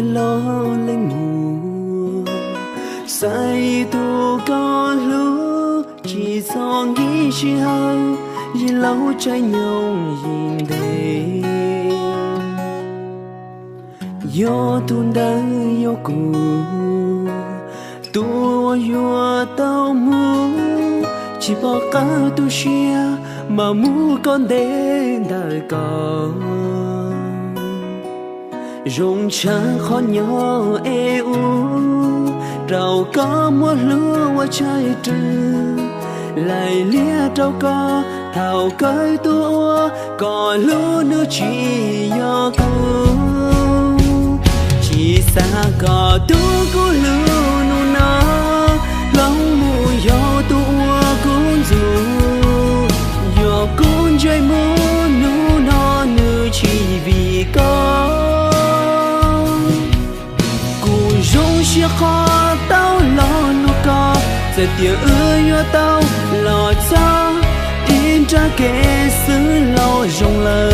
nhớ lo lên mùa say tu có lúa chỉ do nghĩ chỉ hơn vì lâu trái nhau nhìn đây yo tuôn đời yo cũ tua yo tao mu chỉ bỏ cả tu chia mà mu con đến đời còn rung trắng khó nhỏ eu rau có mua lúa qua trái trừ lại lia trâu có thảo cơi tua có lúa nữa chỉ do cô chỉ xa có tu cô lúa nu nó lòng mù do tua cũng dù do cũng chơi mù nu nó nữ chỉ vì có chia khó tao lo nu có giờ tiếng ơi tao lo cho in ra kẻ xứ lo rong lời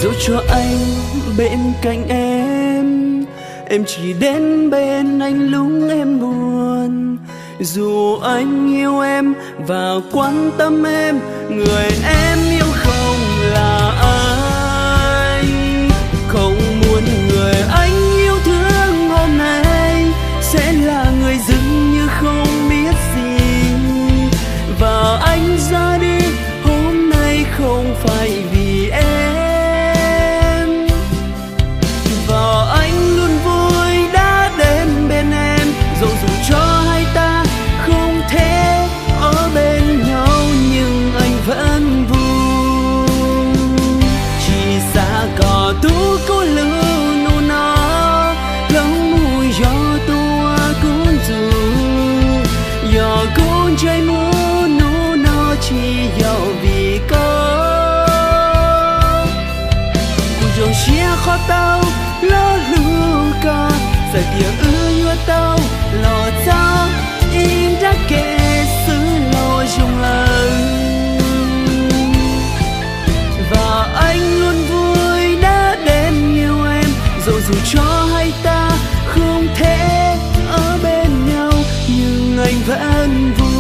dù cho anh bên cạnh em chỉ đến bên anh lúc em buồn. Dù anh yêu em và quan tâm em, người em yêu không là anh. Không muốn người anh yêu thương hôm nay sẽ là người dường như không biết gì. Và anh ra đi hôm nay không phải vì em. Và anh luôn vui đã đến bên em, dẫu dù cho hai ta không thể ở bên nhau, nhưng anh vẫn vui. Chỉ xa có tu cô lưu nụ nó lòng mùi gió tua cũng dù gió cũng chơi mưa nụ nó chỉ giàu vì có cuộc dòng chia khó tao lo lưu ca giờ tiếng ưa tao lo cho in ra kẻ xứ lo dùng lời. Và anh luôn vui đã đến yêu em, dẫu dù cho hai ta không thể ở bên nhau, nhưng anh vẫn vui.